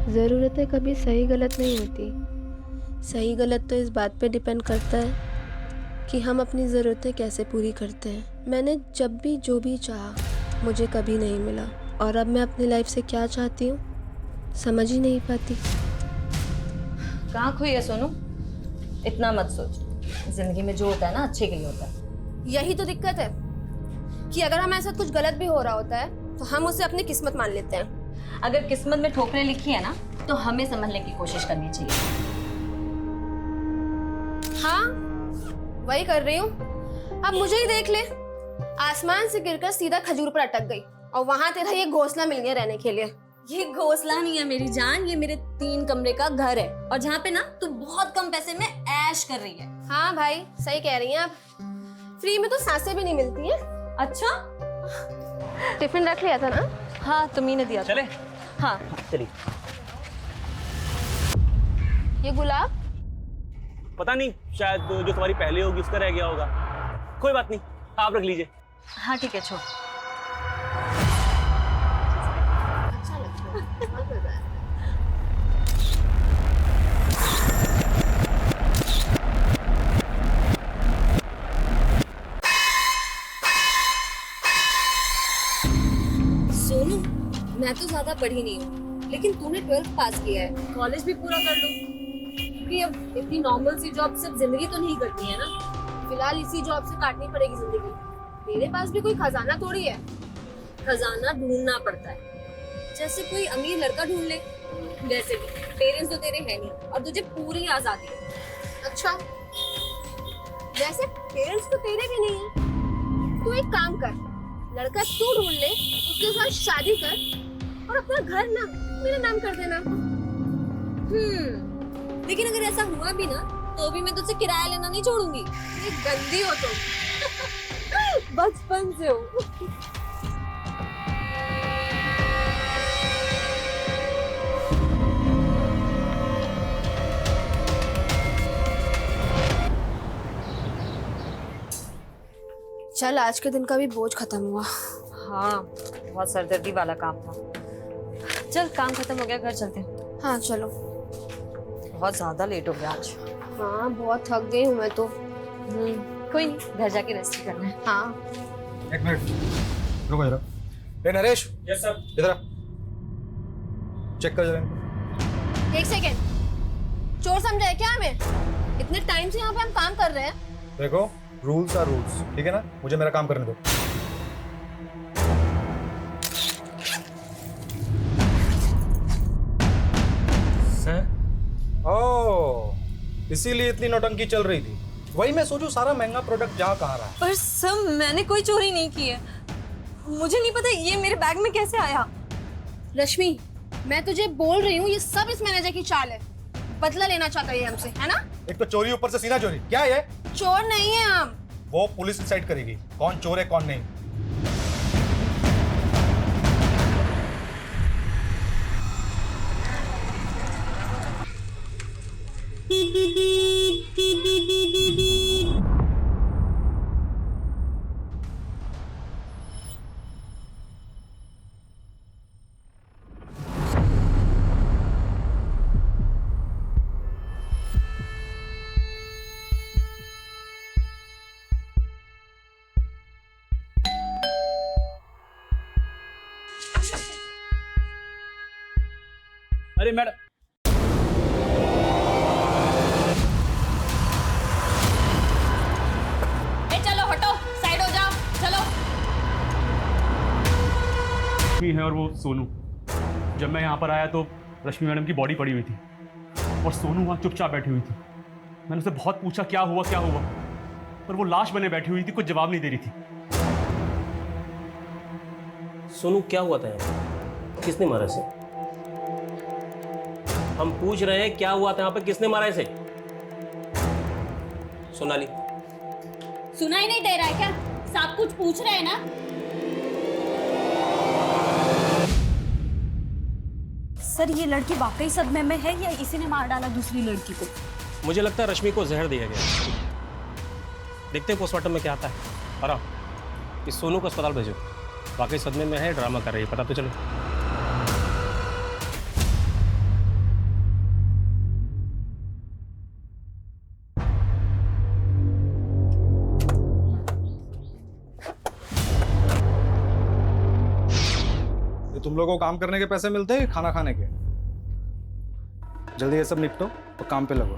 ज़रूरतें कभी सही गलत नहीं होती। सही गलत तो इस बात पे डिपेंड करता है कि हम अपनी ज़रूरतें कैसे पूरी करते हैं। मैंने जब भी जो भी चाहा मुझे कभी नहीं मिला, और अब मैं अपनी लाइफ से क्या चाहती हूँ समझ ही नहीं पाती। कहाँ खोई है सोनू? इतना मत सोच। जिंदगी में जो होता है ना अच्छे के लिए होता है। यही तो दिक्कत है कि अगर हमारे साथ कुछ गलत भी हो रहा होता है तो हम उसे अपनी किस्मत मान लेते हैं। अगर किस्मत में ठोकरें लिखी है ना तो हमें समझने की कोशिश करनी चाहिए। हाँ, वही कर रही हूँ। अब मुझे ही देख ले, आसमान से गिरकर सीधा खजूर पर अटक गई और वहां तेरा ये घोंसला मिल गया रहने के लिए। ये घोंसला नहीं है मेरी जान, ये मेरे 3 कमरे का घर है, और जहाँ पे ना तू बहुत कम पैसे में ऐश कर रही है। हाँ भाई, सही कह रही हैं आप। फ्री में तो सांसें भी नहीं मिलती हैं। अच्छा, टिफिन रख लिया था ना? हाँ तुम्ही ने दिया था। चले? हाँ चलिए। ये गुलाब पता नहीं, शायद जो तुम्हारी पहले होगी उसका रह गया होगा। कोई बात नहीं, आप रख लीजिए। हाँ ठीक है, छोड़। अच्छा लगता है, बहुत मजा है। सोनू, मैं तो ज्यादा पढ़ी नहीं हूँ, लेकिन तूने 12th पास किया है, कॉलेज भी पूरा कर लो। क्योंकि अब इतनी नॉर्मल सी जॉब सिर्फ जिंदगी तो नहीं करती है ना। फिलहाल इसी जॉब से काटनी पड़ेगी जिंदगी। मेरे पास भी कोई खजाना थोड़ी है। खजाना ढूंढना पड़ता है, जैसे कोई अमीर लड़का ढूंढ ले। जैसे कि पेरेंट्स तो तेरे हैं नहीं और तुझे पूरी आजादी है। अच्छा, वैसे पेरेंट्स तो तेरे भी नहीं है। तू एक काम कर, लड़का तू ढूंढ ले, उसके साथ शादी कर और अपना घर ना मेरा नाम कर देना। लेकिन अगर ऐसा हुआ भी ना तो भी मैं तुझसे किराया लेना नहीं छोड़ूंगी। ये गंदी हो तुम। बचपन से हो। चल, आज के दिन का भी बोझ खत्म हुआ। हाँ, बहुत सरदर्दी वाला काम था। चल, काम खत्म हो गया, घर चलते हैं। हाँ चलो। बहुत ज्यादा लेट हो गया आज। हाँ, बहुत थक गई हूँ मैं तो। कोई नहीं, घर जाके रेस्ट करना है। हाँ। एक मिनट रुको जरा। ए नरेश, यस सर। इधर आ। चेक कर जरा इनको। एक सेकेंड, चोर समझा है क्या हमें? इतने टाइम से यहाँ पे हम काम कर रहे हैं। देखो, रूल्स आर रूल्स, ठीक है ना? मुझे मेरा काम करने दो। सर, ओह, इसीलिए इतनी नौटंकी चल रही थी। वही मैं सोचूं, सारा महंगा प्रोडक्ट जा कहाँ रहा है। पर सर, मैंने कोई चोरी नहीं की है। मुझे नहीं पता ये मेरे बैग में कैसे आया। रश्मि, मैं तुझे बोल रही हूँ, ये सब इस मैनेजर की चाल है। बदला लेना चाहता है ये हमसे, है ना? एक तो चोरी, ऊपर से सीना चोरी। क्या है? चोर नहीं है हम। वो पुलिस डिसाइड करेगी कौन चोर है कौन नहीं। अरे मैडम, चलो हटो, साइड हो जाओ, चलो। रश्मि है और वो सोनू। जब मैं यहाँ पर आया तो रश्मि मैडम की बॉडी पड़ी हुई थी और सोनू वहाँ चुपचाप बैठी हुई थी। मैंने उससे बहुत पूछा क्या हुआ, पर वो लाश बने बैठी हुई थी, कुछ जवाब नहीं दे रही थी। सोनू, क्या हुआ था यहाँ? किसने मारा इसे? हम पूछ रहे हैं क्या हुआ था यहाँ पे, किसने मारा इसे? सोनाली, सुनाई नहीं दे रहा है क्या? सब कुछ पूछ रहे हैं ना? सर, ये लड़की वाकई सदमे में है या इसी ने मार डाला दूसरी लड़की को? मुझे लगता है रश्मि को जहर दिया गया। देखते हैं पोस्टमार्टम में क्या आता है। और आओ, इस सोनू को अस्पताल भेजो। वाकई सदमे में है, ड्रामा कर रही है, पता तो चले। तुम लोगों को काम करने के पैसे मिलते हैं कि खाना खाने के? जल्दी ये सब निपटो और काम पे लगो।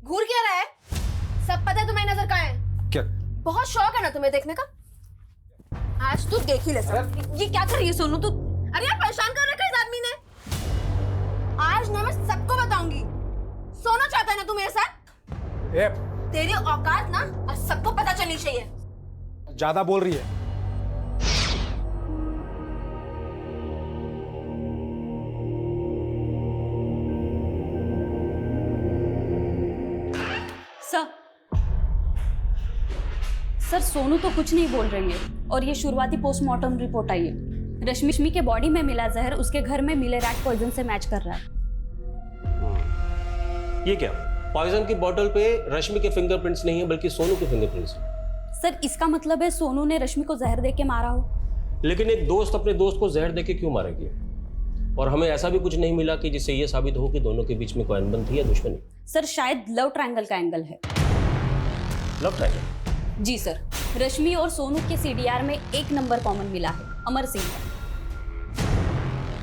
घूर क्या रहा है? सब पता है तुम्हें नजर कहाँ है? क्या? बहुत शौक है ना तुम्हें देखने का? आज तू देख ही ले सब। ये क्या कर रही है सोनू तू? अरे यार परेशान कर रखा है इस आदमी ने। आज ना मैं सबको बताऊंगी। सोना चाहता है ना तू मेरे साथ? ए, तेरी औकात ना आज सबको पता चलनी चाहिए। ज्यादा बोल रही है। सर सोनू तो कुछ नहीं बोल रही है और ये शुरुआती पोस्टमार्टम रिपोर्ट आई है। रश्मि के बॉडी में मिला जहर उसके घर में मिले रैट पॉइजन से मैच कर रहा है। ये क्या? पॉइजन की बोतल पे रश्मि के फिंगरप्रिंट्स नहीं है बल्कि सोनू के फिंगरप्रिंट्स हैं। सर इसका मतलब है सोनू ने रश्मि को जहर दे के मारा हो। लेकिन एक दोस्त अपने दोस्त को जहर देके क्यों मारेगी? और हमें ऐसा भी कुछ नहीं मिला कि जिससे ये साबित हो कि दोनों के बीच में कोई अनबन थी या दुश्मनी। सर शायद लव ट्रायंगल का एंगल है। Love triangle? जी सर, रश्मि और सोनू के सीडीआर में एक नंबर कॉमन मिला है, अमर सिंह।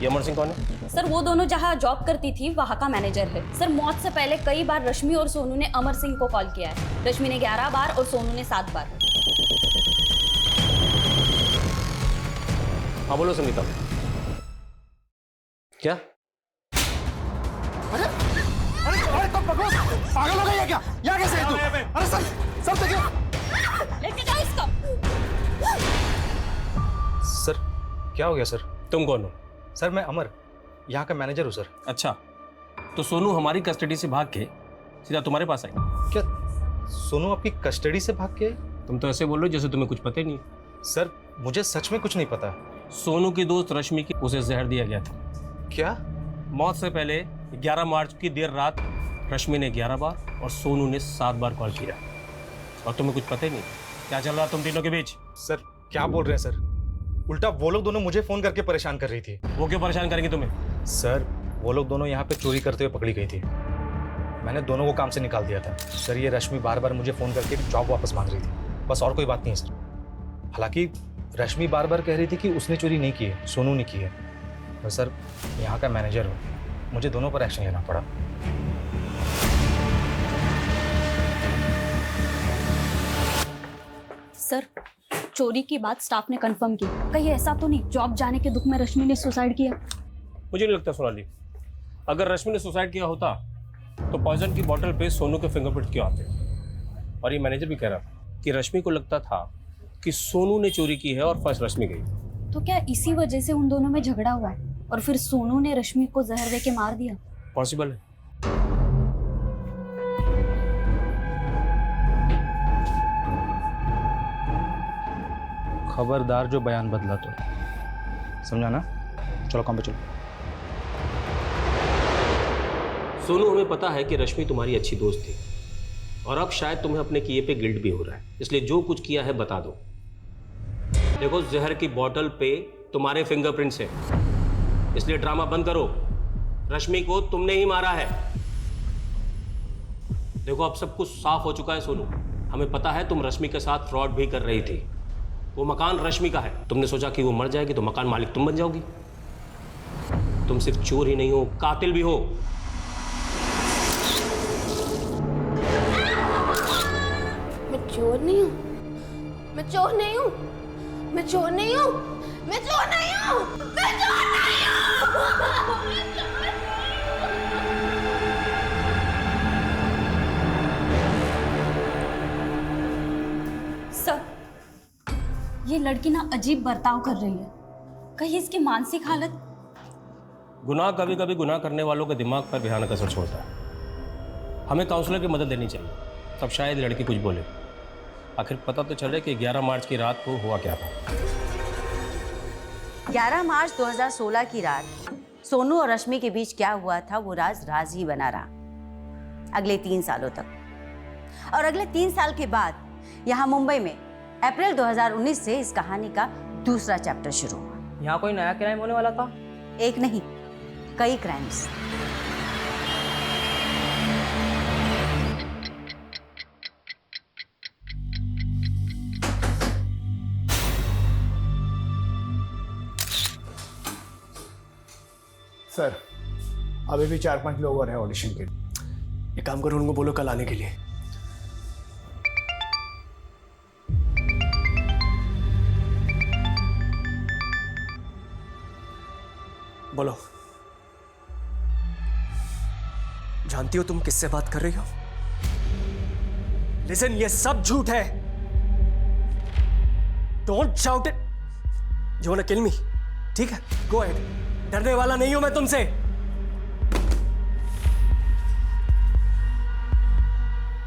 ये अमर सिंह कौन है? सर वो दोनों जहां जॉब करती थी वहां का मैनेजर है। सर मौत से पहले कई बार रश्मि और सोनू ने अमर सिंह को कॉल किया है। रश्मि ने 11 बार और सोनू ने 7 बार। हाँ बोलो संगीता। क्या? अरे अरे अरे तुम पागल हो गई है क्या? यहाँ कैसे है तू? अरे सर देखिए। लेके जाओ इसको। सर क्या हो गया सर? तुम कौन हो? सर मैं अमर, यहाँ का मैनेजर हूँ सर। अच्छा, तो सोनू हमारी कस्टडी से भाग के सीधा तुम्हारे पास आई? क्या सोनू आपकी कस्टडी से भाग के? तुम तो ऐसे बोल रहे हो जैसे तुम्हें कुछ पता ही नहीं। सर मुझे सच में कुछ नहीं पता। सोनू की दोस्त रश्मि की उसे जहर दिया गया था। क्या? मौत से पहले 11 मार्च की देर रात रश्मि ने 11 बार और सोनू ने 7 बार कॉल किया और तुम्हें कुछ पता ही नहीं। क्या चल रहा तुम तीनों के बीच? सर क्या बोल रहे हैं सर? उल्टा वो लोग दोनों मुझे फोन करके परेशान कर रही थी। वो क्यों परेशान करेंगे तुम्हें? सर वो लोग दोनों यहाँ पे चोरी करते हुए पकड़ी गई थी। मैंने दोनों को काम से निकाल दिया था। सर ये रश्मि बार बार मुझे फोन करके जॉब वापस मांग रही थी, बस और कोई बात नहीं है सर। हालांकि रश्मि बार बार कह रही थी कि उसने चोरी नहीं की है, सोनू ने की है। पर सर यहाँ का मैनेजर हूँ, मुझे दोनों पर एक्शन लेना पड़ा। सर चोरी की बात स्टाफ ने कंफर्म की। कहीं ऐसा तो नहीं जॉब जाने के दुख में रश्मि ने सुसाइड किया? मुझे नहीं लगता सोनाली। अगर रश्मि ने सुसाइड किया होता तो पॉइजन की बोतल पे सोनू के फिंगरप्रिंट क्यों आते? और ये मैनेजर भी कह रहा था कि रश्मि को लगता था कि सोनू ने चोरी की है और फर्स्ट रश्मि गई। तो क्या इसी वजह से उन दोनों में झगड़ा हुआ है और फिर सोनू ने रश्मि को जहर दे के मार दिया? पॉसिबल है। खबरदार जो बयान बदला तो, समझा ना? चलो काम पे चलो। सोनू हमें पता है कि रश्मि तुम्हारी अच्छी दोस्त थी और अब शायद तुम्हें अपने किए पे गिल्ट भी हो रहा है, इसलिए जो कुछ किया है बता दो। देखो जहर की बोतल पे तुम्हारे फिंगरप्रिंट्स हैं, इसलिए ड्रामा बंद करो। रश्मि को तुमने ही मारा है। देखो अब सब कुछ साफ हो चुका है सोनू। हमें पता है तुम रश्मि के साथ फ्रॉड भी कर रही थी। वो मकान रश्मि का है। तुमने सोचा कि वो मर जाएगी तो मकान मालिक तुम बन जाओगी। तुम सिर्फ चोर ही नहीं हो, कातिल भी हो। मैं चोर नहीं हूँ, मैं चोर नहीं हूँ, मैं चोर नहीं हूँ, मैं चोर नहीं हूँ, मैं चोर नहीं हूँ। सर ये लड़की ना अजीब बर्ताव कर रही है। कहीं इसकी मानसिक हालत? गुनाह कभी कभी गुनाह करने वालों के दिमाग पर भयानक असर छोड़ता है। हमें काउंसलर की मदद लेनी चाहिए, तब शायद लड़की कुछ बोले। आखिर पता तो चले कि 11 मार्च की रात को हुआ क्या था। 11 मार्च 2016 की रात सोनू और रश्मि के बीच क्या हुआ था वो राज ही बना रहा अगले 3 सालों तक। और अगले 3 साल के बाद यहाँ मुंबई में अप्रैल 2019 से इस कहानी का दूसरा चैप्टर शुरू हुआ। यहाँ कोई नया क्राइम होने वाला था? एक नहीं, कई क्राइम्स। अभी भी 4-5 लोग और हैं ऑडिशन के लिए। एक काम करो, उनको बोलो कल आने के लिए। बोलो, जानती हो तुम किससे बात कर रही हो? लिसन, ये सब झूठ है। Don't shout it. You want to kill me? ठीक है, गो अहेड। डरने वाला नहीं हूं मैं तुमसे।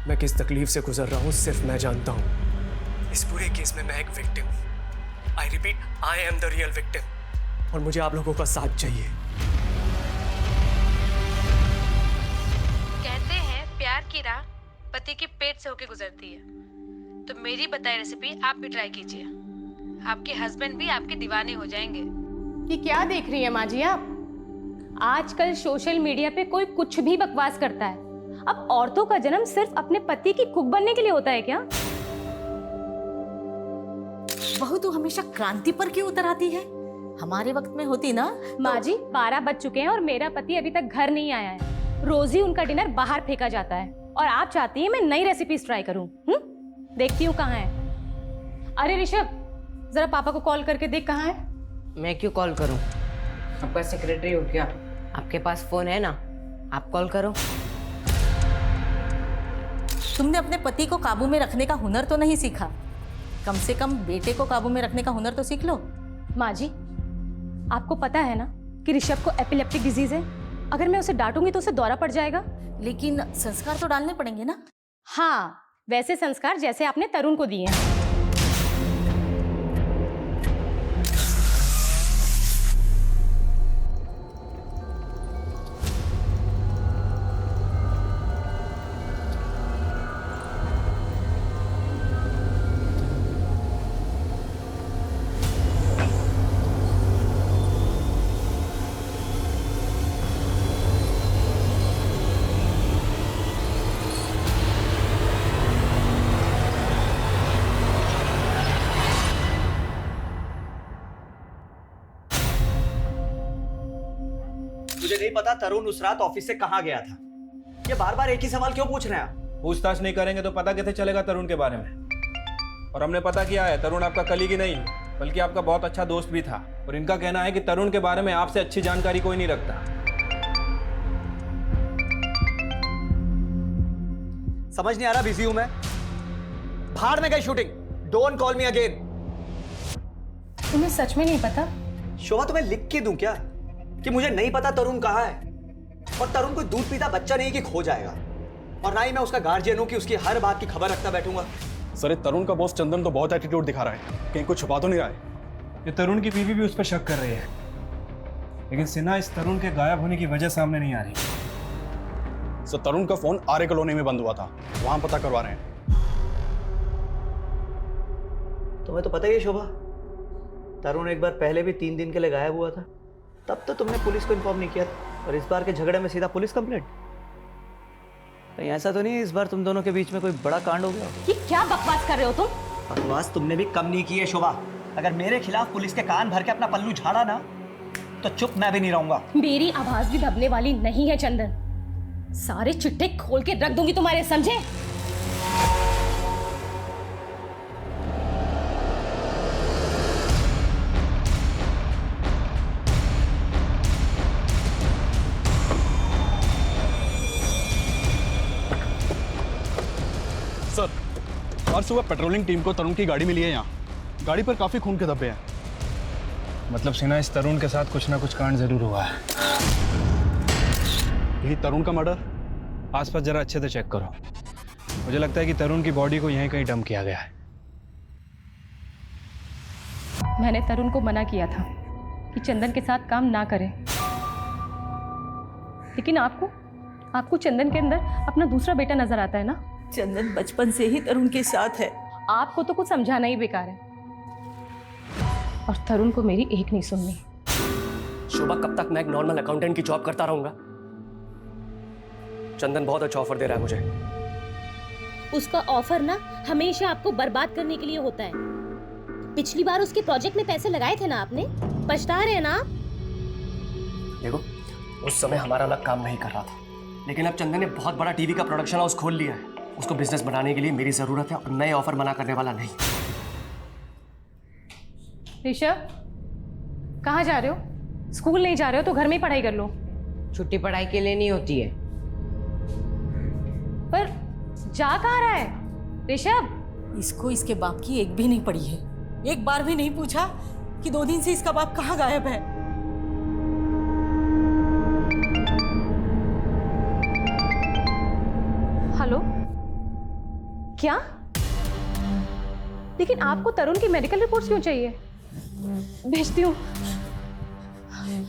मैं किस तकलीफ से गुजर रहा हूं सिर्फ मैं जानता हूं। इस पूरे केस में मैं एक विक्टिम हूं। I repeat, I am the real victim और मुझे आप लोगों का साथ चाहिए। कहते हैं प्यार की राह पति के पेट से होके गुजरती है, तो मेरी बताई रेसिपी आप भी ट्राई कीजिए। आपके हस्बैंड भी आपके दीवाने हो जाएंगे। ये क्या देख रही है माँ जी आप? आजकल सोशल मीडिया पे कोई कुछ भी बकवास करता है। अब औरतों का जन्म सिर्फ अपने पति की कुक बनने के लिए होता है क्या? बहू तू हमेशा क्रांति पर क्यों उतर आती है? हमारे वक्त में होती ना। माँ जी 12 बज चुके हैं और मेरा पति अभी तक घर नहीं आया है। रोज ही उनका डिनर बाहर फेंका जाता है और आप चाहती हैं मैं नई रेसिपीज ट्राई करूं। देखती हूँ कहाँ है। अरे ऋषभ, जरा पापा को कॉल करके देख कहाँ है। मैं क्यों कॉल करूं? आपका सेक्रेटरी हो क्या? आपके पास फोन है ना, आप कॉल करो। तुमने अपने पति को काबू में रखने का हुनर तो नहीं सीखा? कम से कम बेटे को काबू में रखने का हुनर तो सीख लो। माँ जी, आपको पता है ना कि ऋषभ को एपिलेप्टिक डिजीज है। अगर मैं उसे डांटूंगी तो उसे दौरा पड़ जाएगा। लेकिन संस्कार तो डालने पड़ेंगे ना। हाँ, वैसे संस्कार जैसे आपने तरुण को दिए हैं। मुझे नहीं पता तरुण उस रात ऑफिस से कहाँ गया था। ये बार बार एक ही सवाल क्यों पूछ रहे हैं आप? पूछताछ नहीं करेंगे तो पता कैसे चलेगा तरुण के बारे में? और हमने पता किया है, तरुण आपका कलीग ही नहीं बल्कि आपका बहुत अच्छा दोस्त भी था। और इनका कहना है कि तरुण के बारे में आपसे अच्छी जानकारी कोई नहीं रखता। समझ नहीं आ रहा, बिजी हूं मैं। भाड़ में गई shooting. Don't call me again. तुम्हें सच में नहीं पता? शोभा, तुम्हें लिख के दूं क्या कि मुझे नहीं पता तरुण कहाँ है? और तरुण कोई दूध पीता बच्चा नहीं कि खो जाएगा। और ना ही मैं उसका गार्जियन हूं कि उसकी हर बात की खबर रखता बैठूंगा। सर, ये तरुण का बॉस चंदन तो बहुत एटीट्यूड दिखा रहा है, कहीं कुछ छुपा तो नहीं रहा है। ये तरुण की बीवी भी उस पर शक कर रही है, लेकिन सिन्हा इस तरुण के गायब होने की वजह सामने नहीं आ रही। सर, तरुण का फोन आर्य कॉलोनी में बंद हुआ था, वहां पता करवा रहे हैं। तुम्हें तो पता ही है शोभा, तरुण एक बार पहले भी 3 दिन के लिए गायब हुआ था। तब तो तुमने पुलिस को इन्फॉर्म नहीं किया था, और इस बार के झगड़े में सीधा पुलिस कंप्लेंट। कहीं ऐसा तो नहीं है इस बार तुम दोनों के बीच में कोई बड़ा कांड हो गया? ये क्या बकवास कर रहे हो तुम? बकवास तुमने भी कम नहीं की है शोभा। अगर मेरे खिलाफ पुलिस के कान भर के अपना पल्लू झाड़ा ना, तो चुप मैं भी नहीं रहूंगा। मेरी आवाज भी दबने वाली नहीं है चंदन। सारे चिट्ठे खोल के रख दूंगी तुम्हारे, समझे? सर, आज सुबह पेट्रोलिंग टीम को तरुण की गाड़ी मिली है। यहाँ गाड़ी पर काफी खून के धब्बे हैं। मतलब सिन्हा, इस तरुण के साथ कुछ ना कुछ कांड जरूर हुआ है। यही तरुण का मर्डर? आसपास जरा अच्छे से चेक करो। मुझे लगता है कि तरुण की बॉडी को यहीं कहीं डंप किया गया है। मैंने तरुण को मना किया था कि चंदन के साथ काम ना करें, लेकिन आपको चंदन के अंदर अपना दूसरा बेटा नजर आता है ना? चंदन बचपन से ही तरुण के साथ है। आपको तो कुछ समझाना ही बेकार है, और तरुण को मेरी एक नहीं सुननी। शोभा, कब तक मैं एक नॉर्मल अकाउंटेंट की जॉब करता रहूंगा? चंदन बहुत अच्छा ऑफर दे रहा है मुझे। उसका ऑफर ना हमेशा आपको बर्बाद करने के लिए होता है। पिछली बार उसके प्रोजेक्ट में पैसे लगाए थे ना आपने, पछता रहे हैं ना आप? देखो, उस समय हमारा लक काम नहीं कर रहा था, लेकिन अब चंदन ने बहुत बड़ा टीवी का प्रोडक्शन हाउस खोल लिया है। उसको बिजनेस बनाने के लिए मेरी जरूरत है और नए ऑफर मना करने वाला नहीं। ऋषभ, कहाँ जा रहे हो? स्कूल नहीं जा रहे हो तो घर में ही पढ़ाई कर लो। छुट्टी पढ़ाई के लिए नहीं होती है। पर जा कहाँ रहा है ऋषभ? इसको इसके बाप की एक भी नहीं पड़ी है। एक बार भी नहीं पूछा कि 2 दिन से इसका बाप कहाँ गायब है। हेलो, क्या? लेकिन आपको तरुण की मेडिकल रिपोर्ट्स क्यों चाहिए? भेजती हूँ।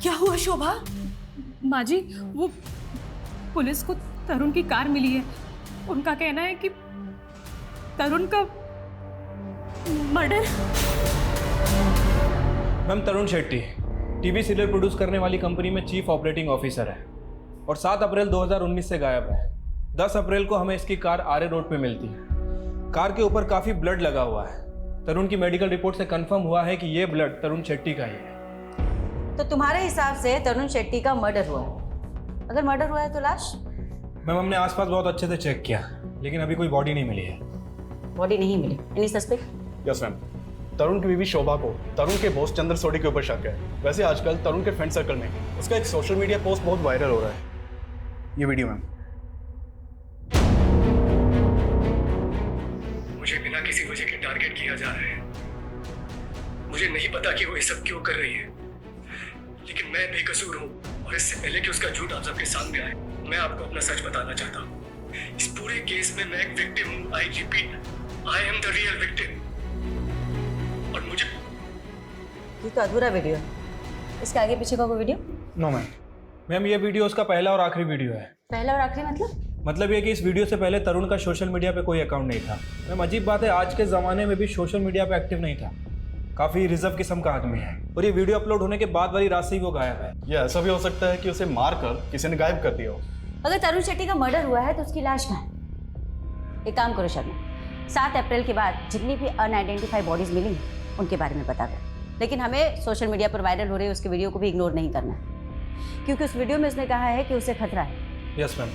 क्या हुआ शोभा? माँ जी, वो पुलिस को तरुण की कार मिली है। उनका कहना है कि तरुण का मर्डर। मैम, तरुण शेट्टी टीवी सीरियल प्रोड्यूस करने वाली कंपनी में चीफ ऑपरेटिंग ऑफिसर है और 7 अप्रैल 2019 से गायब है। 10 अप्रैल को हमें इसकी कार आरे रोड पे मिलती है। कार के ऊपर काफ़ी ब्लड लगा हुआ है। तरुण की मेडिकल रिपोर्ट से कंफर्म हुआ है कि ये ब्लड तरुण शेट्टी का ही है। तो तुम्हारे हिसाब से तरुण शेट्टी का मर्डर हुआ है। अगर मर्डर हुआ है तो लाश? मैम, हमने आसपास बहुत अच्छे से चेक किया, लेकिन अभी कोई बॉडी नहीं मिली है। बॉडी नहीं मिली? Any suspect? Yes ma'am, Tarun की बीवी शोभा को तरुण के बॉस चंद्र सोडी के ऊपर शक है। वैसे आजकल तरुण के फ्रेंड सर्कल में उसका एक सोशल मीडिया पोस्ट बहुत वायरल हो रहा है। ये वीडियो मैम। मुझे बिना किसी वजह के टारगेट किया जा रहा है। मुझे नहीं पता कि वो ये सब क्यों कर रही है, लेकिन मैं बेकसूर हूँ और इससे पहले कि उसका झूठ आप सबके सामने आए, मैं आपको अपना सच बताना चाहता हूँ। इस पूरे केस में मैं एक विक्टिम हूँ। I repeat, I am the real victim. और मुझे ये तो अधूरा वीडियो है। इसके आगे पीछे का कोई वीडियो? No ma'am. मैम, ये वीडियो उसका पहला और आखिरी वीडियो है। पहला और आखिरी मतलब ये कि इस वीडियो से पहले तरुण का सोशल मीडिया पे कोई अकाउंट नहीं था। मैम, अजीब बात है, आज के ज़माने में भी सोशल मीडिया पे एक्टिव नहीं था। काफ़ी रिजर्व किस्म का आदमी है और ये वीडियो अपलोड होने के बाद वाली रात से ही वो गायब है। ये ऐसा भी हो सकता है कि उसे मारकर किसी ने गायब कर दिया हो। अगर तरुण शेट्टी का मर्डर हुआ है तो उसकी लाश कहाँ है? एक काम करो शर्मा, 7 अप्रैल के बाद जितनी भी अनआइडेंटिफाइड बॉडीज मिली उनके बारे में बता दो। लेकिन हमें सोशल मीडिया पर वायरल हो रही उसके वीडियो को भी इग्नोर नहीं करना है, क्योंकि उस वीडियो में उसने कहा है कि उसे खतरा है। Yes ma'am.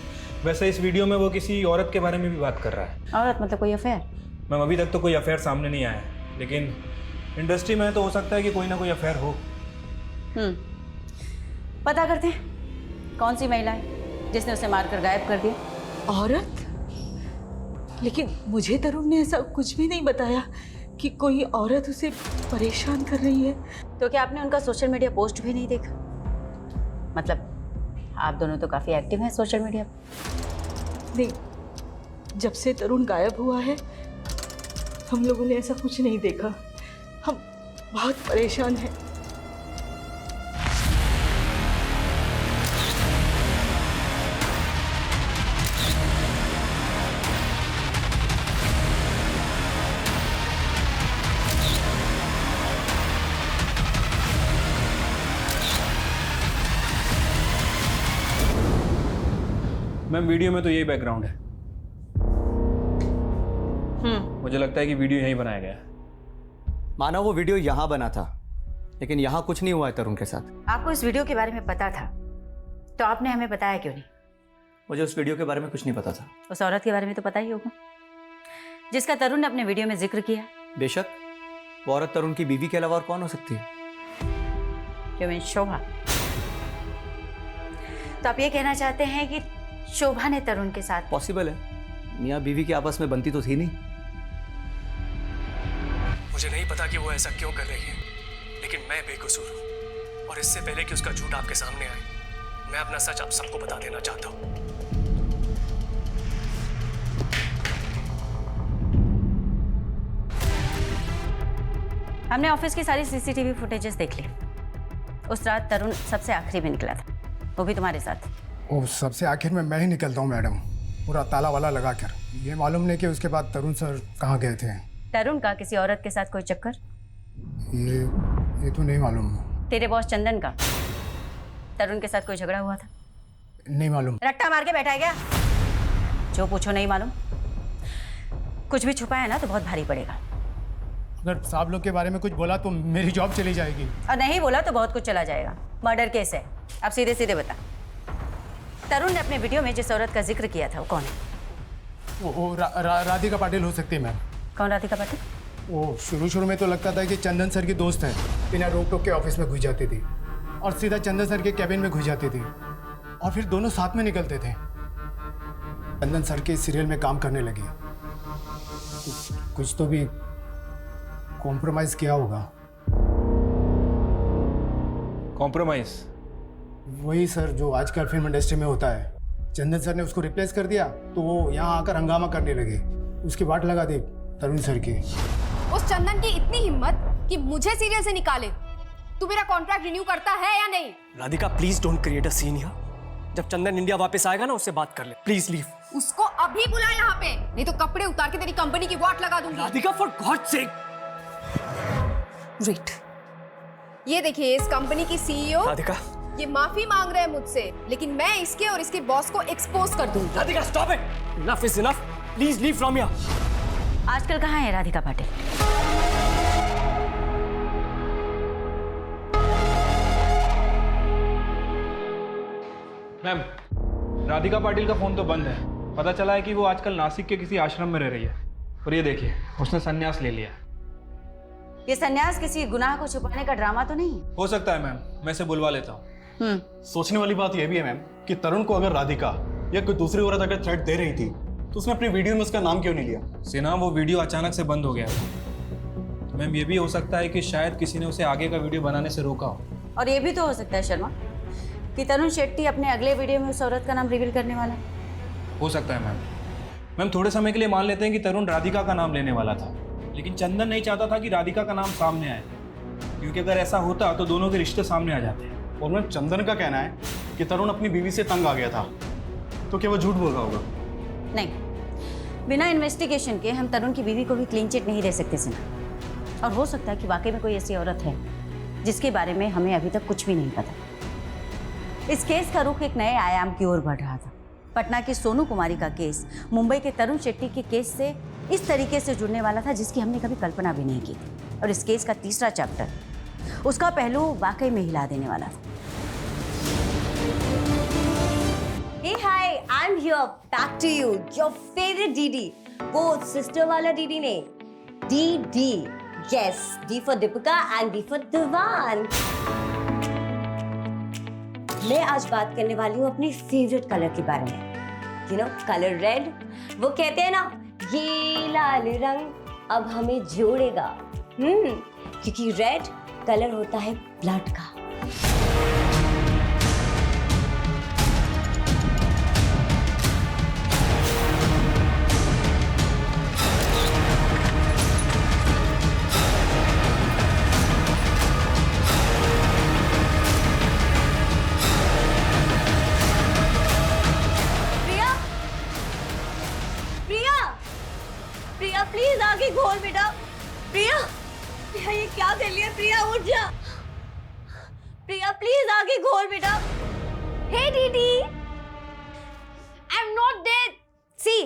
वैसे इस वीडियो में वो किसी औरत के बारे में भी बात कर रहा है। औरत मतलब कोई अफेयर? मैम, अभी तक तो कोई अफेयर सामने नहीं आया है, लेकिन इंडस्ट्री में तो हो सकता है कि कोई ना कोई अफेयर हो। पता करते हैं कौन सी महिला है जिसने उसे मारकर गायब कर दिया। औरत? लेकिन मुझे तरुण ने ऐसा कुछ भी नहीं बताया कि कोई औरत उसे परेशान कर रही है। तो क्या आपने उनका सोशल मीडिया पोस्ट भी नहीं देखा? मतलब आप दोनों तो काफ़ी एक्टिव हैं सोशल मीडिया पर। नहीं, जब से तरुण गायब हुआ है हम लोगों ने ऐसा कुछ नहीं देखा। हम बहुत परेशान हैं। मैम, वीडियो में तो यही बैकग्राउंड है। मुझे लगता है कि वीडियो यहीं बनाया गया है। माना वो वीडियो यहाँ बना था, लेकिन यहाँ कुछ नहीं हुआ है तरुण के साथ। आपको इस वीडियो के बारे में पता था तो आपने हमें बताया क्यों नहीं? मुझे उस वीडियो के बारे में कुछ नहीं पता था। उस औरत के बारे में तो पता ही होगा जिसका तरुण ने अपने वीडियो में जिक्र किया। बेशक, वो औरत तरुण की बीवी के अलावा और कौन हो सकती है? क्यों मैं शोभा? तो आप ये कहना चाहते हैं कि शोभा ने तरुण के साथ? पॉसिबल है, मियाँ बीवी की आपस में बनती तो थी नहीं। मुझे नहीं पता कि वो ऐसा क्यों कर रही है, लेकिन मैं बेकसूर हूँ और इससे पहले कि उसका झूठ आपके सामने आए, मैं अपना सच आप सबको बता देना चाहता हूँ। हमने ऑफिस की सारी सीसीटीवी फुटेजेस देख ली। उस रात तरुण सबसे आखिरी में निकला था, वो भी तुम्हारे साथ। ओ, सबसे आखिर में मैं ही निकलता हूँ मैडम, पूरा ताला वाला लगा कर। ये मालूम नहीं कि उसके बाद तरुण सर कहाँ गए थे। तरुण का किसी औरत के साथ कोई चक्कर? ये तो नहीं मालूम। तेरे बॉस चंदन का तरुण के साथ कोई झगड़ा हुआ था? नहीं मालूम। रट्टा मार के बैठा है क्या? जो पूछो नहीं मालूम। कुछ भी छुपाया ना तो बहुत भारी पड़ेगा। अगर साहब लोग के बारे में कुछ बोला तो मेरी जॉब चली जाएगी। और नहीं बोला तो बहुत कुछ चला जाएगा। मर्डर केस है, अब सीधे सीधे बता तरुण ने अपने वीडियो में जिस औरत का जिक्र किया था वो कौन है? वो राधिका पाटिल हो सकती है मैम। कौन राधिका पाटिल? वो शुरू में तो लगता था कि चंदन सर की दोस्त है, बिना रोक टोक के ऑफिस में घुस जाती थी और सीधा चंदन सर के कैबिन में घुस जाती थी और फिर दोनों साथ में निकलते थे। चंदन सर के सीरियल में काम करने लगे। कुछ तो भी कॉम्प्रोमाइज किया होगा। कॉम्प्रोमाइज? वही सर जो आजकल फिल्म इंडस्ट्री में होता है। चंदन सर ने उसको रिप्लेस कर दिया तो वो यहाँ आकर हंगामा करने लगे। उसकी वाट लगा दी तरुण सर की। उस चंदन की इतनी हिम्मत कि मुझे सीरियल से निकाले। तू मेरा कॉन्ट्रैक्ट रिन्यू करता है या नहीं? Radhika please don't create a scene here. जब चंदन इंडिया वापस आएगा ना उससे बात कर ले, प्लीज लीव। उसको अभी बुला यहाँ पे, नहीं तो कपड़े उतार के तेरी कंपनी की वाट लगा दूंगी। Radhika for God sake. Wait, ये देखिए इस कंपनी की सीईओ राधिका, ये माफी मांग रहे हैं मुझसे, लेकिन मैं इसके और इसके बॉस को एक्सपोज कर दूंगी। Radhika stop it, enough is enough, please leave from here. आजकल कहाँ है राधिका पाटिल? मैम, राधिका पाटिल का फोन तो बंद है। पता चला है कि वो आजकल नासिक के किसी आश्रम में रह रही है। और ये देखिए, उसने संन्यास ले लिया। ये संन्यास किसी गुनाह को छुपाने का ड्रामा तो नहीं? हो सकता है मैम, मैं इसे बुलवा लेता हूँ। सोचने वाली बात यह भी है मैम कि तरुण को अगर राधिका या कोई दूसरी औरत अगर थ्रेट दे रही थी तो उसने अपनी वीडियो में उसका नाम क्यों नहीं लिया? सिन्हा, वो वीडियो अचानक से बंद हो गया था। मैम, ये भी हो सकता है कि शायद किसी ने उसे आगे का वीडियो बनाने से रोका हो। और ये भी तो हो सकता है शर्मा कि तरुण शेट्टी अपने अगले वीडियो में उस औरत का नाम रिवील करने वाला है। हो सकता है मैम। मैम, थोड़े समय के लिए मान लेते हैं कि तरुण राधिका का नाम लेने वाला था, लेकिन चंदन नहीं चाहता था कि राधिका का नाम सामने आए, क्योंकि अगर ऐसा होता तो दोनों के रिश्ते सामने आ जाते। और मैम, चंदन का कहना है कि तरुण अपनी बीवी से तंग आ गया था, तो क्या वो झूठ बोल रहा होगा? नहीं, बिना इन्वेस्टिगेशन के हम तरुण की बीवी को भी क्लीन चिट नहीं दे सकते सिन्हा। और हो सकता है कि वाकई में कोई ऐसी औरत है जिसके बारे में हमें अभी तक कुछ भी नहीं पता। इस केस का रुख एक नए आयाम की ओर बढ़ रहा था। पटना की सोनू कुमारी का केस मुंबई के तरुण शेट्टी के केस से इस तरीके से जुड़ने वाला था जिसकी हमने कभी कल्पना भी नहीं की थी। और इस केस का तीसरा चैप्टर, उसका पहलू वाकई में हिला देने वाला था। Hey, hi, I'm here, back to you, your favorite DD. वो sister वाला DD नहीं, DD. Yes, D for Deepika and D for Divan. मैं आज बात करने वाली हूँ अपनी फेवरेट कलर के बारे में। You know, color red. वो कहते हैं ना, ये लाल रंग अब हमें जोड़ेगा। क्योंकि रेड कलर होता है ब्लड का। प्रिया प्लीज आगे खोल बेटा। प्रिया, प्रिया ये क्या कर लिया? प्रिया उठ जा। प्रिया प्लीज आगे खोल बेटा। हे दीदी, आई एम नॉट डेड। सी,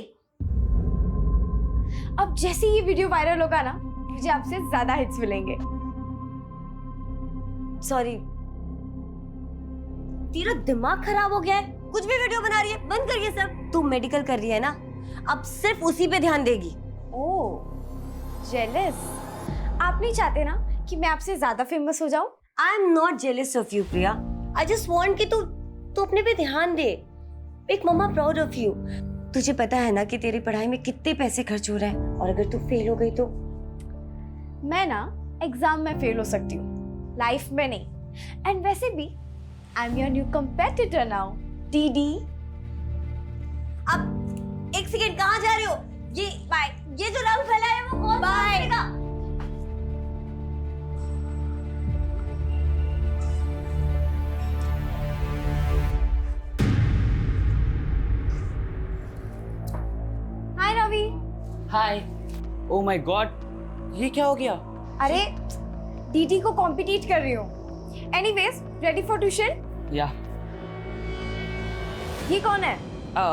अब जैसे ये वीडियो वायरल होगा ना, मुझे आपसे ज्यादा हिट्स मिलेंगे। सॉरी, तेरा दिमाग खराब हो गया है? कुछ भी वीडियो बना रही है, बंद करिए सब। तू मेडिकल कर रही है ना, अब सिर्फ उसी पे ध्यान देगी। ओह, जेलस। आप नहीं चाहते ना कि मैं आपसे ज्यादा फेमस हो जाऊं? I am not jealous of you Priya. I just want कि तू अपने पे ध्यान दे। एक मम्मा प्राउड ऑफ यू। तुझे पता है ना कि तेरी पढ़ाई में कितने पैसे खर्च हो रहे हैं, और अगर तू फेल हो गई तो? मैं ना एग्जाम में फेल हो सकती हूँ, लाइफ में नहीं। एंड वैसे भी I am your new competitor now, DD. अब एक सेकेंड, कहाँ जा रहे हो? ये बाय, ये जो रंग फैला है वो कौन करेगा? हाय रवि। हाय। ओ माय गॉड, ये क्या हो गया? अरे डीडी को कॉम्पिटिट कर रही हूँ। Anyways, ready for tuition? या। ये कौन है?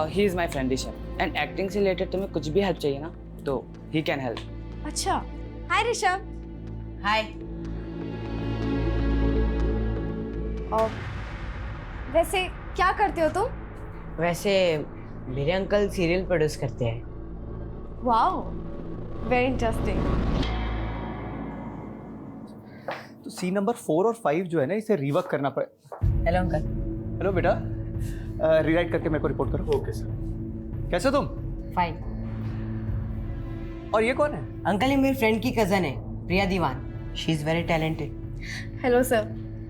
He is my friend Rishabh, and acting से रिलेटेड तुम्हें कुछ भी हेल्प चाहिए ना तो ही कैन हेल्प। अच्छा, हाय ऋषभ। हाय। और वैसे क्या करते हो तुम? वैसे मेरे अंकल सीरियल प्रोड्यूस करते हैं। Wow, very interesting. तो सीन नंबर 4 और 5 जो है ना, इसे रिवर्क करना पड़े। Hello uncle. हेलो बेटा, रीराइट करके मेरे को रिपोर्ट करो। Okay sir. कैसे तुम? फाइन। और ये कौन है? अंकल, ये मेरी फ्रेंड की कजन है, Priya Diwan. She is very talented. Hello sir.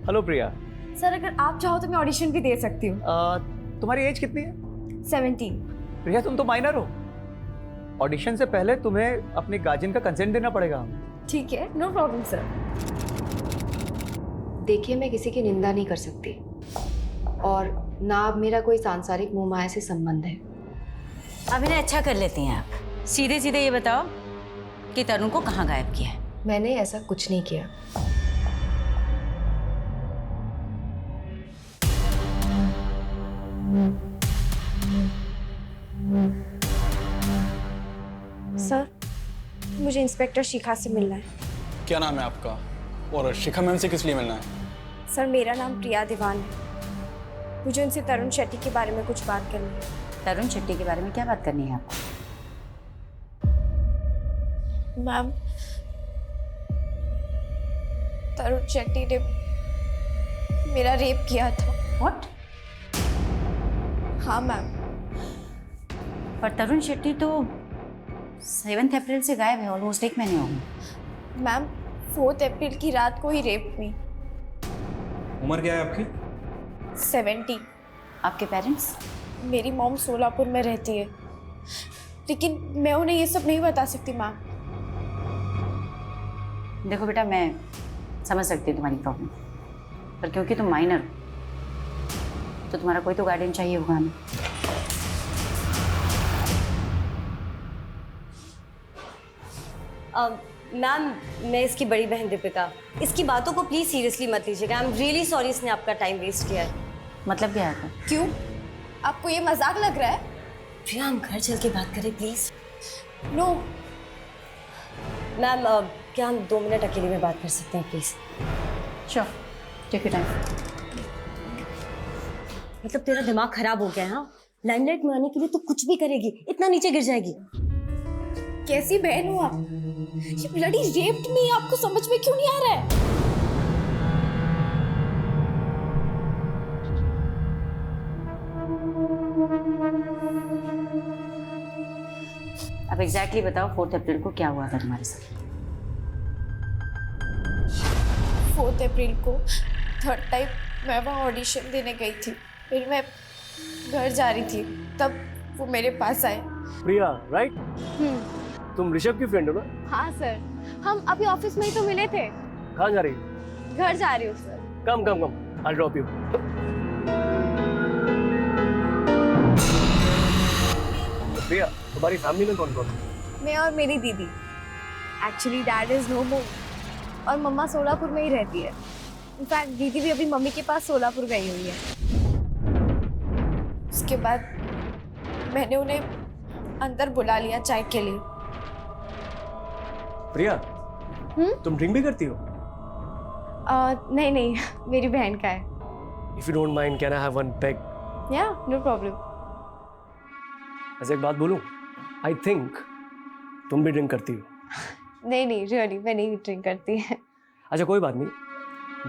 Hello Priya. Sir अगर आप चाहो तो मैं ऑडिशन भी दे सकती हूँ। तुम्हारी एज कितनी है? 17। प्रिया तुम तो माइनर हो। ऑडिशन से पहले तुम्हें अपने गार्जियन का कंसेंट देना पड़ेगा। ठीक है, नो प्रॉब्लम सर। देखिए, मैं किसी की निंदा नहीं कर सकती और ना अब मेरा कोई सांसारिक मोह माया से संबंध है। अब इन्हें अच्छा कर लेती हैं आप। सीधे सीधे ये बताओ कि तरुण को कहाँ गायब किया है? मैंने ऐसा कुछ नहीं किया। सर, मुझे इंस्पेक्टर शिखा से मिलना है। क्या नाम है आपका? और शिखा मैम से किस लिए मिलना है? सर मेरा नाम प्रिया दीवान है। मुझे उनसे तरुण शेट्टी के बारे में कुछ बात करनी है। तरुण शेट्टी के बारे में क्या बात करनी है आपको? मैम, तरुण शेट्टी ने मेरा रेप किया था। व्हाट? हाँ मैम। पर तरुण शेट्टी तो 7 अप्रैल से गायब है, ऑलमोस्ट 1 महीने हो गए। मैम, 4 अप्रैल की रात को ही रेप हुई। उम्र क्या है आपकी? 70। आपके पेरेंट्स? मेरी मॉम सोलापुर में रहती है, लेकिन मैं उन्हें ये सब नहीं बता सकती मैम। देखो बेटा, मैं समझ सकती हूँ तुम्हारी प्रॉब्लम, पर क्योंकि तुम माइनर हो तो तुम्हारा कोई तो गार्डियन चाहिए होगा हमें। मैम, मैं इसकी बड़ी बहन दीपिका। इसकी बातों को प्लीज सीरियसली मत लीजिएगा। आई एम रियली सॉरी इसने आपका टाइम वेस्ट किया है। मतलब क्या है? क्यों? आपको ये मजाक लग रहा है? प्रिया, हम घर चल के बात करें प्लीज। नो मैम, क्या हम 2 मिनट अकेले में बात कर सकते हैं please? Sure, take your time. मतलब तेरा दिमाग खराब हो गया है? हाँ, लाइमलाइट में आने के लिए तो कुछ भी करेगी, इतना नीचे गिर जाएगी। कैसी बहन हो आप? ये ब्लडी रेप्ड मी, आपको समझ में क्यों नहीं आ रहा है? अब एग्जैक्टली बताओ 4 अप्रैल को क्या हुआ था तुम्हारे साथ? 4 अप्रैल को 3rd टाइम मैं वहाँ ऑडिशन देने गई थी। फिर मैं घर जा रही थी, तब वो मेरे पास आए। प्रिया, राइट? तुम ऋषभ की फ्रेंड हो ना? हाँ सर, हम अभी ऑफिस में ही तो मिले थे। कहाँ जा रही? घर जा रही हूँ sir. Come, I'll drop you. प्रिया, तुम्हारी फैमिली में कौन कौन है? मैं और मेरी दीदी। एक्चुअली डैड इज नो मोर और मम्मा सोलापुर में ही रहती है। इनफैक्ट दीदी भी अभी मम्मी के पास सोलापुर गई हुई है। उसके बाद मैंने उन्हें अंदर बुला लिया चाय के लिए। प्रिया, तुम ड्रिंक भी करती हो? नहीं, मेरी बहन का है। If you don't mind, can I have one peg? Yeah, no problem. ऐसे एक बात बोलूं? I think तुम भी ड्रिंक करती हो। नहीं, रियली मैं नहीं ड्रिंक करती है। अच्छा कोई बात नहीं,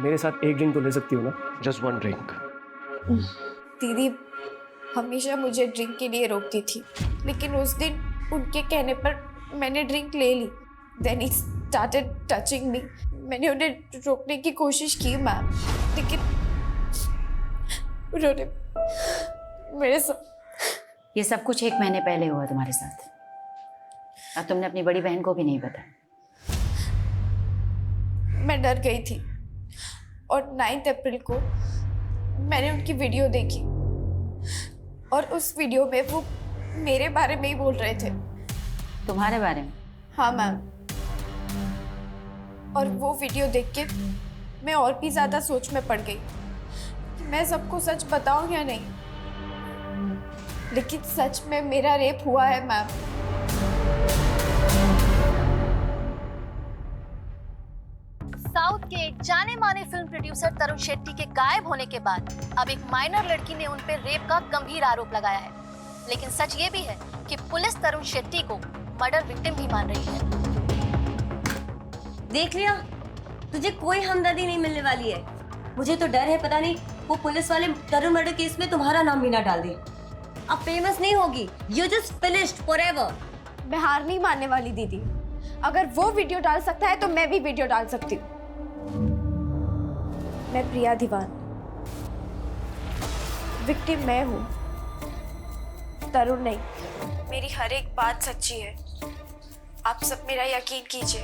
मेरे साथ एक ड्रिंक तो ले सकती हो ना? Just one drink. दीदी हमेशा मुझे ड्रिंक के लिए रोकती थी, लेकिन उस दिन उनके कहने पर मैंने ड्रिंक ले ली। Then he started touching me. मैंने उन्हें रोकने की कोशिश की मैम, लेकिन उन्होंने मेरे साथ। ये सब कुछ 1 महीने पहले हुआ तुम्हारे साथ। अब तुमने अपनी बड़ी बहन को भी नहीं बताया। मैं डर गई थी और 9 अप्रैल को मैंने उनकी वीडियो देखी और उस वीडियो में वो मेरे बारे में ही बोल रहे थे। तुम्हारे बारे में? हाँ मैम। और वो वीडियो देख के मैं और भी ज़्यादा सोच में पड़ गई कि मैं सबको सच बताऊं या नहीं। लेकिन सच में मेरा रेप हुआ है मैम। साउथ के जाने माने फिल्म प्रोड्यूसर प्रोड्यूसर तरुण शेट्टी के गायब होने के बाद अब एक माइनर लड़की ने उन पर रेप का गंभीर आरोप लगाया है। लेकिन सच ये भी है कि पुलिस तरुण शेट्टी को मर्डर विक्टिम भी मान रही है। देख लिया, तुझे कोई हमदर्दी नहीं मिलने वाली है। मुझे तो डर है, पता नहीं वो पुलिस वाले तरुण मर्डर केस में तुम्हारा नाम भी ना डाल दे। अब फेमस नहीं होगी, यू जस्ट फिनिश्ड फॉरएवर। मैं हार नहीं मानने वाली दीदी। अगर वो वीडियो डाल सकता है तो मैं भी वीडियो डाल सकती हूँ। मैं प्रिया दीवान, विक्टिम मैं हूँ, तरुण नहीं। मेरी हर एक बात सच्ची है। आप सब मेरा यकीन कीजिए।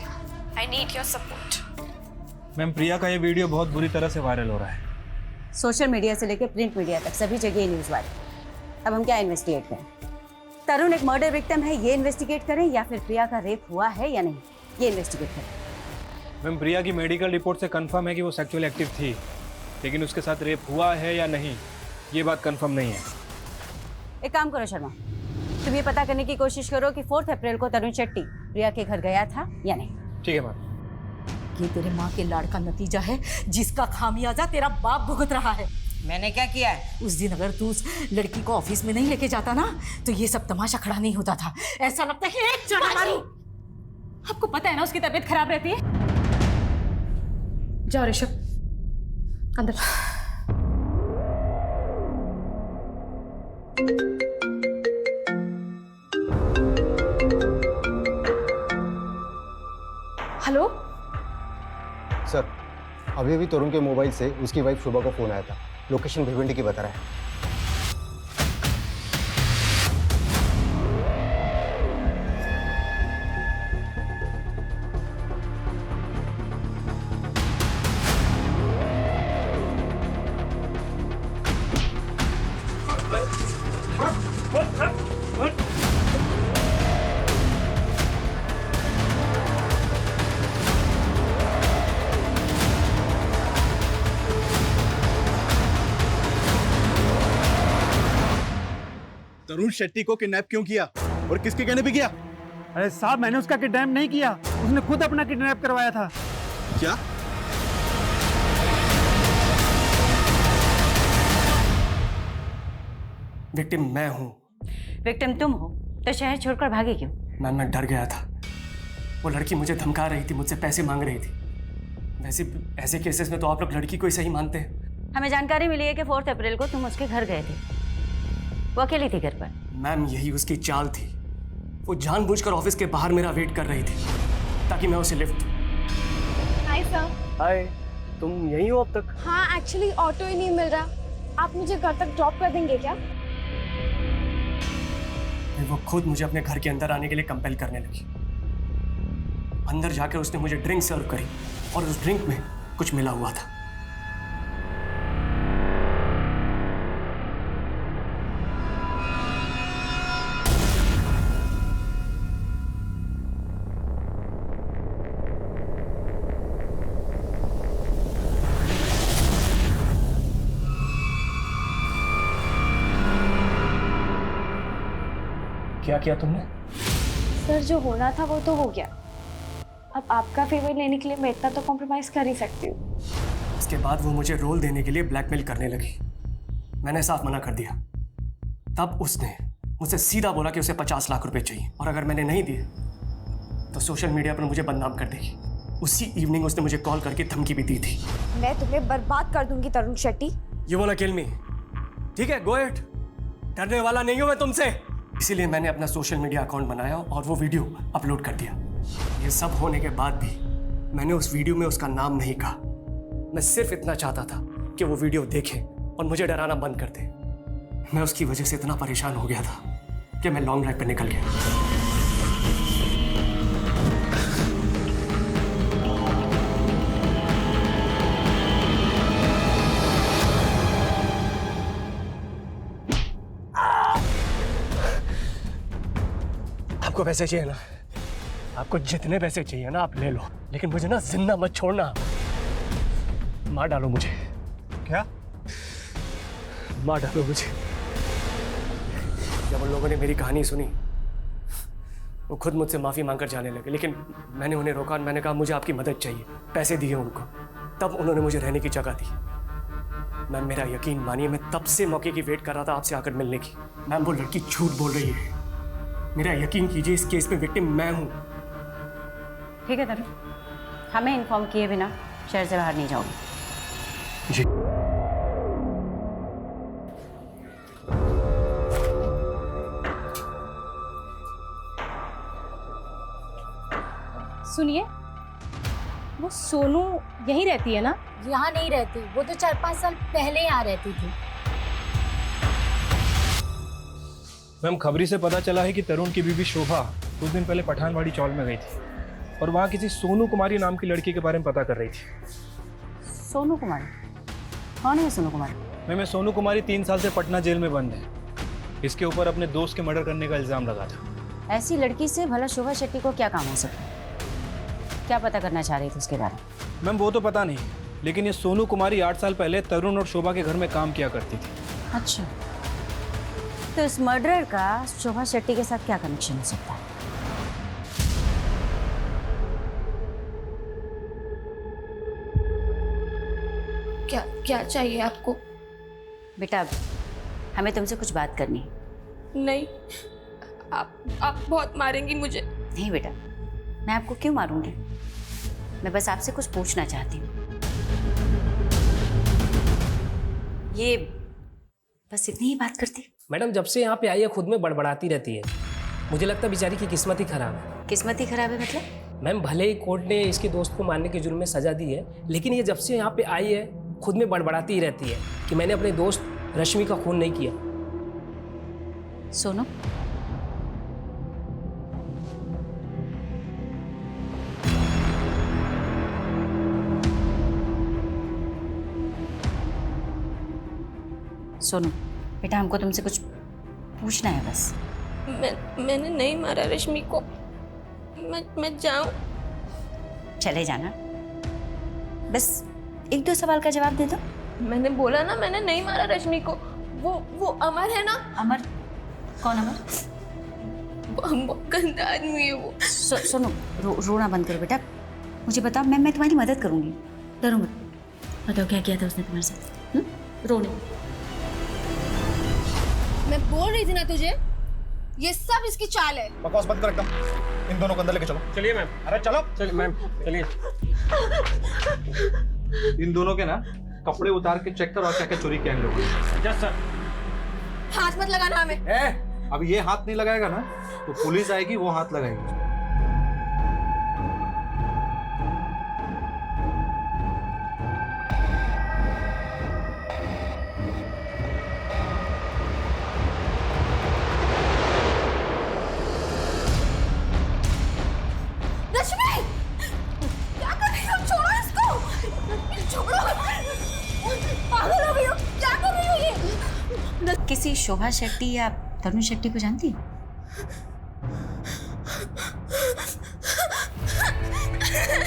I need your support. Ma'am, Priya का ये वीडियो बहुत बुरी तरह से वायरल हो रहा है। सोशल मीडिया से लेकर प्रिंट मीडिया तक सभी जगह ये न्यूज़ वायरल। अब हम क्या इन्वेस्टिगेट करें? तरुण एक मर्डर विक्टिम है, ये इन्वेस्टिगेट करें, या फिर प्रिया का रेप हुआ है या नहीं, ये इन्वेस्टिगेट करें? मैम, प्रिया की मेडिकल रिपोर्ट से कंफर्म है कि वो सेक्सुअल एक्टिव थी, लेकिन उसके साथ रेप हुआ है या नहीं, ये बात कंफर्म नहीं है। एक काम करो शर्मा, तुम ये पता करने की कोशिश करो कि 4 अप्रैल को तरुण शेट्टी प्रिया के घर गया था या नहीं। ठीक है मैम। ये तेरे माँ के लाड़ का नतीजा है, जिसका खामियाजा तेरा बाप भुगत रहा है। मैंने क्या किया है? उस दिन अगर तू उस लड़की को ऑफिस में नहीं लेके जाता ना, तो ये सब तमाशा खड़ा नहीं होता था। ऐसा लगता है कि एक चढ़ा मारूं। आपको पता है ना उसकी तबीयत खराब रहती है। जाओ ऋषभ, अंदर। हेलो सर, अभी अभी तरुण के मोबाइल से उसकी वाइफ शुभा को फोन आया था। लोकेशन भिवंडी की बता रहा है। तरुण शेट्टी को किडनैप क्यों किया और किसके कहने पे किया? अरे साहब, मैंने उसका किडनैप नहीं किया, उसने खुद अपना किडनैप करवाया था। क्या? विक्टिम मैं हूँ। विक्टिम तुम हो तो शहर छोड़कर भागे क्यों? मैम, मैं डर गया था। वो लड़की मुझे धमका रही थी, मुझसे पैसे मांग रही थी। वैसे ऐसे केसेस में तो आप लोग लड़की को ही सही मानते हैं। हमें जानकारी मिली है कि 4 अप्रैल को तुम उसके घर गए थे। वो अकेली थी घर पर? मैम, यही उसकी चाल थी। वो जानबूझकर ऑफिस के बाहर मेरा वेट कर रही थी ताकि मैं उसे लिफ्ट। Hi sir. हाय, तुम यहीं हो अब तक? हाँ, एक्चुअली ऑटो ही नहीं मिल रहा। आप मुझे घर तक ड्रॉप कर देंगे क्या? फिर वो खुद मुझे अपने घर के अंदर आने के लिए कंपेल करने लगी। अंदर जाकर उसने मुझे ड्रिंक सर्व करी और उस ड्रिंक में कुछ मिला हुआ था। क्या किया तुमने? सर, जो होना था वो तो हो गया। अब आपका फेवर लेने के लिए मैं इतना तो कॉम्प्रोमाइज कर ही सकती हूँ। इसके बाद वो मुझे रोल देने के लिए ब्लैकमेल करने लगी। मैंने साफ मना कर दिया। तब उसने मुझसे सीधा बोला कि उसे 50 लाख रुपए चाहिए और अगर मैंने नहीं दिए तो सोशल मीडिया पर मुझे बदनाम कर देगी। उसी इवनिंग उसने मुझे कॉल करके धमकी भी दी थी। मैं तुम्हें बर्बाद कर दूंगी Tarun Shetty. You want to kill me? ठीक है, गो अहेड। डरने वाला नहीं हूं मैं तुमसे। इसीलिए मैंने अपना सोशल मीडिया अकाउंट बनाया और वो वीडियो अपलोड कर दिया। ये सब होने के बाद भी मैंने उस वीडियो में उसका नाम नहीं कहा। मैं सिर्फ इतना चाहता था कि वो वीडियो देखे और मुझे डराना बंद कर दे। मैं उसकी वजह से इतना परेशान हो गया था कि मैं लॉन्ग ड्राइव पे निकल गया। आपको पैसे चाहिए ना? आपको जितने पैसे चाहिए ना आप ले लो, लेकिन मुझे ना जिंदा मत छोड़ना। मार डालो मुझे। क्या? मार डालो मुझे। जब उन लोगों ने मेरी कहानी सुनी वो खुद मुझसे माफ़ी मांगकर जाने लगे, लेकिन मैंने उन्हें रोका और मैंने कहा मुझे आपकी मदद चाहिए। पैसे दिए उनको तब उन्होंने मुझे रहने की जगह दी। मैम मेरा यकीन मानिए, मैं तब से मौके की वेट कर रहा था आपसे आकर मिलने की। मैम वो लड़की झूठ बोल रही है, मेरा यकीन कीजिए, इस केस में विक्टिम मैं हूँ। ठीक है तरुण, हमें इन्फॉर्म किए बिना शहर से बाहर नहीं जाओगे। जी। सुनिए, वो सोनू यहीं रहती है ना? यहाँ नहीं रहती, वो तो 4-5 साल पहले यहाँ रहती थी। मैम खबरी से पता चला है कि तरुण की बीवी शोभा कुछ दिन पहले पठानवाड़ी चौल में गई थी और वहाँ किसी सोनू कुमारी नाम की लड़की के बारे में पता कर रही थी। सोनू कुमारी? कौन है सोनू कुमारी? मैम सोनू कुमारी 3 साल से पटना जेल में बंद है। इसके ऊपर अपने दोस्त के मर्डर करने का इल्जाम लगा था। ऐसी लड़की से भला शोभा शेट्टी को क्या काम हो सकता है? क्या पता करना चाह रही थी उसके बारे में? मैम वो तो पता नहीं, लेकिन ये सोनू कुमारी 8 साल पहले तरुण और शोभा के घर में काम किया करती थी। अच्छा, तो इस मर्डरर का शोभा शेट्टी के साथ क्या कनेक्शन हो सकता है? क्या चाहिए आपको? बेटा हमें तुमसे कुछ बात करनी है। नहीं, आप बहुत मारेंगी मुझे। नहीं बेटा, मैं आपको क्यों मारूंगी? मैं बस आपसे कुछ पूछना चाहती हूँ। ये बस इतनी ही बात करती? मैडम जब से यहाँ पे आई है खुद में बड़बड़ाती रहती है। मुझे लगता है बेचारी की किस्मत ही खराब है। किस्मत ही खराब है मतलब? मैम भले ही कोर्ट ने इसके दोस्त को मारने के जुर्म में सजा दी है, लेकिन ये जब से यहाँ पे आई है खुद में बड़बड़ाती ही रहती है कि मैंने अपने दोस्त रश्मि का खून नहीं किया। सोनू, सोनू बेटा, हमको तुमसे कुछ पूछना है बस। मैंने नहीं मारा रश्मि को। मैं जाऊं? चले जाना, बस 1-2 सवाल का जवाब दे दो। मैंने बोला ना, मैंने नहीं मारा रश्मि को। वो अमर है ना? अमर? कौन अमर? बहुत गंदा आदमी है वो। सोनू रोना बंद करो बेटा, मुझे बताओ, मैं तुम्हारी मदद करूंगी। डरो मत, बताओ क्या किया था उसने तुम्हारे साथ? रोने। मैं बोल रही थी ना तुझे, ये सब इसकी चाल है। बकवास बंद कर एकदम। इन दोनों को अंदर लेके चलो। चलिए मैम। अरे चलो। चलिए मैम, चलिए। इन दोनों के ना कपड़े उतार के चेक करो और क्या क्या चोरी किया इन लोगों ने। Yes sir. हाथ मत लगाना हमें। अब ये हाथ नहीं लगाएगा ना तो पुलिस आएगी, वो हाथ लगाएगी। किसी शोभा शेट्टी या तरुण शेट्टी को जानती?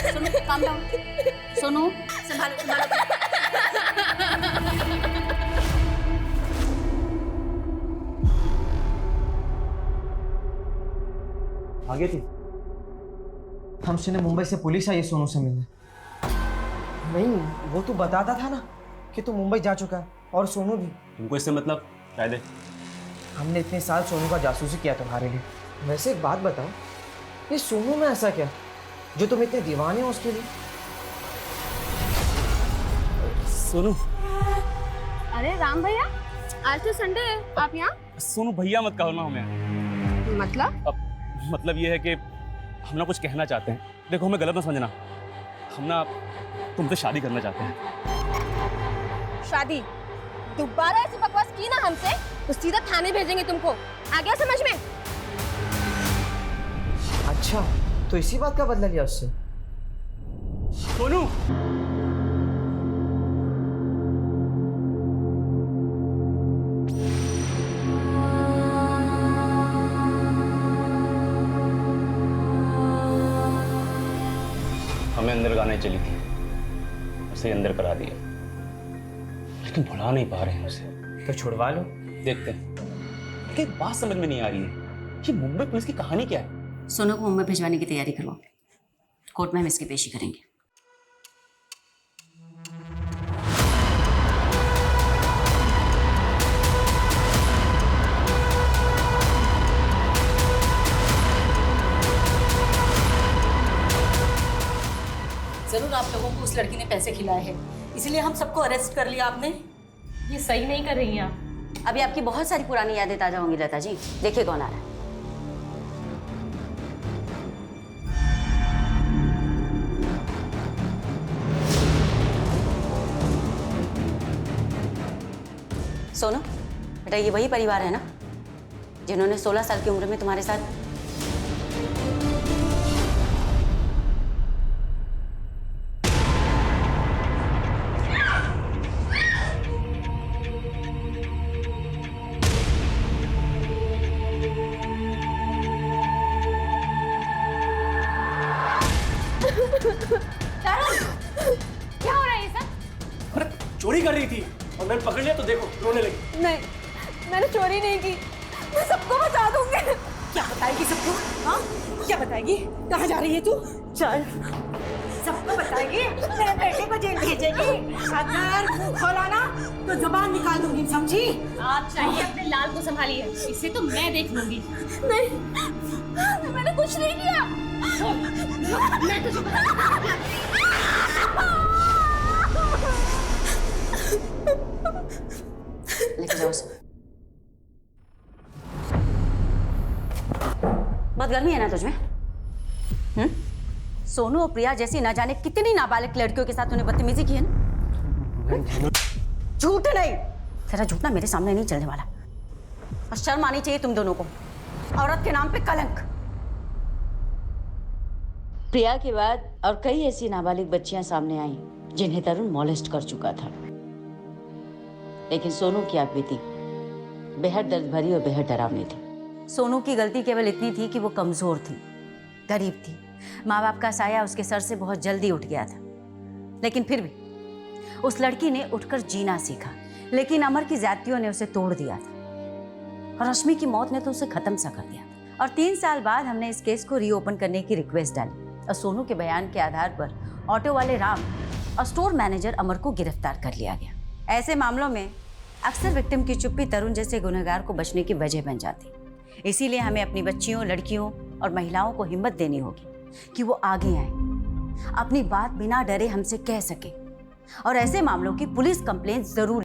Sonu calm down. सोनू संभालो। आगे थी। हम सुने मुंबई से पुलिस आई सोनू से मिलने। नहीं, वो तो बताता था ना कि तू मुंबई जा चुका है, और सोनू भी। तुमको इससे मतलब कायदे? हमने इतने साल सोनू का जासूसी किया तुम्हारे लिए। वैसे एक बात बताओ, ये सोनू में ऐसा क्या जो तुम इतने दीवाने हो उसके लिए? सोनू। अरे राम भैया, आज तो संडे है, आप यहाँ? सोनू भैया मत कहो ना हमें। मतलब? अब मतलब ये है कि हम ना कुछ कहना चाहते हैं। देखो हमें गलत ना समझना, हम ना तुमसे शादी करना चाहते हैं। शादी? दोबारा ऐसी बकवास की ना हमसे तो सीधा थाने भेजेंगे तुमको। आ गया समझ में? अच्छा, तो इसी बात का बदला लिया उससे? सोनू, हमें अंदर गाने चली थी, उसे अंदर करा दिया, लेकिन भुला नहीं पा रहे हैं उसे। तो छुड़वा लो, देखते हैं। लेकिन एक बात समझ में नहीं आ रही है कि मुंबई पुलिस की कहानी क्या है? सोनू को मुंबई भिजवाने की तैयारी करो, कोर्ट में हम इसकी पेशी करेंगे। जरूर आप लोगों को उस लड़की ने पैसे खिलाए हैं, इसलिए हम सबको अरेस्ट कर लिया आपने। ये सही नहीं कर रही हैं आप। अभी आपकी बहुत सारी पुरानी यादें ताजा होंगी लता जी। देखिए कौन आ रहा है। सोनू बेटा, ये वही परिवार है ना जिन्होंने 16 साल की उम्र में तुम्हारे साथ क्या हो रहा है ये सब? अरे चोरी कर रही थी और मैंने पकड़ लिया तो देखो रोने लगी। नहीं, मैंने चोरी नहीं की। मैं सबको बता दूंगी। क्या बताएगी सबको? हाँ, क्या बताएगी? कहाँ जा रही है तू? चल, सबको बताएगी, मेरे बेटे को जेल भेजेगी। अगर मुंह खोला ना तो जुबान निकाल दूंगी, समझी? आप चाहिए अपने लाल को संभालिए, इसे तो मैं देख लूंगी। नहीं, मैंने कुछ नहीं किया। मैं तुझे लेके जाओ उसे। बहुत गर्मी है ना तुझमें? सोनू और प्रिया जैसी ना जाने कितनी नाबालिग लड़कियों के साथ तूने बदतमीजी की है ना? झूठ नहीं, तेरा झूठ ना मेरे सामने नहीं चलने वाला। और शर्म आनी चाहिए तुम दोनों को, औरत के नाम पे कलंक। प्रिया के बाद और कई ऐसी नाबालिग बच्चियां सामने आई जिन्हें तरुण मॉलेस्ट कर चुका था, लेकिन सोनू की आप बीती बेहद दर्द भरी और बेहद डरावनी थी। सोनू की गलती केवल इतनी थी कि वो कमजोर थी, गरीब थी। माँ बाप का साया उसके सर से बहुत जल्दी उठ गया था, लेकिन फिर भी उस लड़की ने उठकर जीना सीखा। लेकिन अमर की ज्यादतियों ने उसे तोड़ दिया था और रश्मि की मौत ने तो उसे खत्म सा कर दिया था। और 3 साल बाद हमने इस केस को रीओपन करने की रिक्वेस्ट डाली और सोनू के बयान के आधार पर ऑटो वाले राम और स्टोर मैनेजर अमर को गिरफ्तार कर लिया गया। ऐसे मामलों में अक्सर विक्टिम की चुप्पी तरुण जैसे गुनहगार को बचने की वजह बन जाती। इसीलिए हमें अपनी बच्चियों, लड़कियों और महिलाओं को हिम्मत देनी होगी कि वो आगे आए, अपनी बात बिना डरे हमसे कह सके और ऐसे मामलों की पुलिस कंप्लेंट जरूर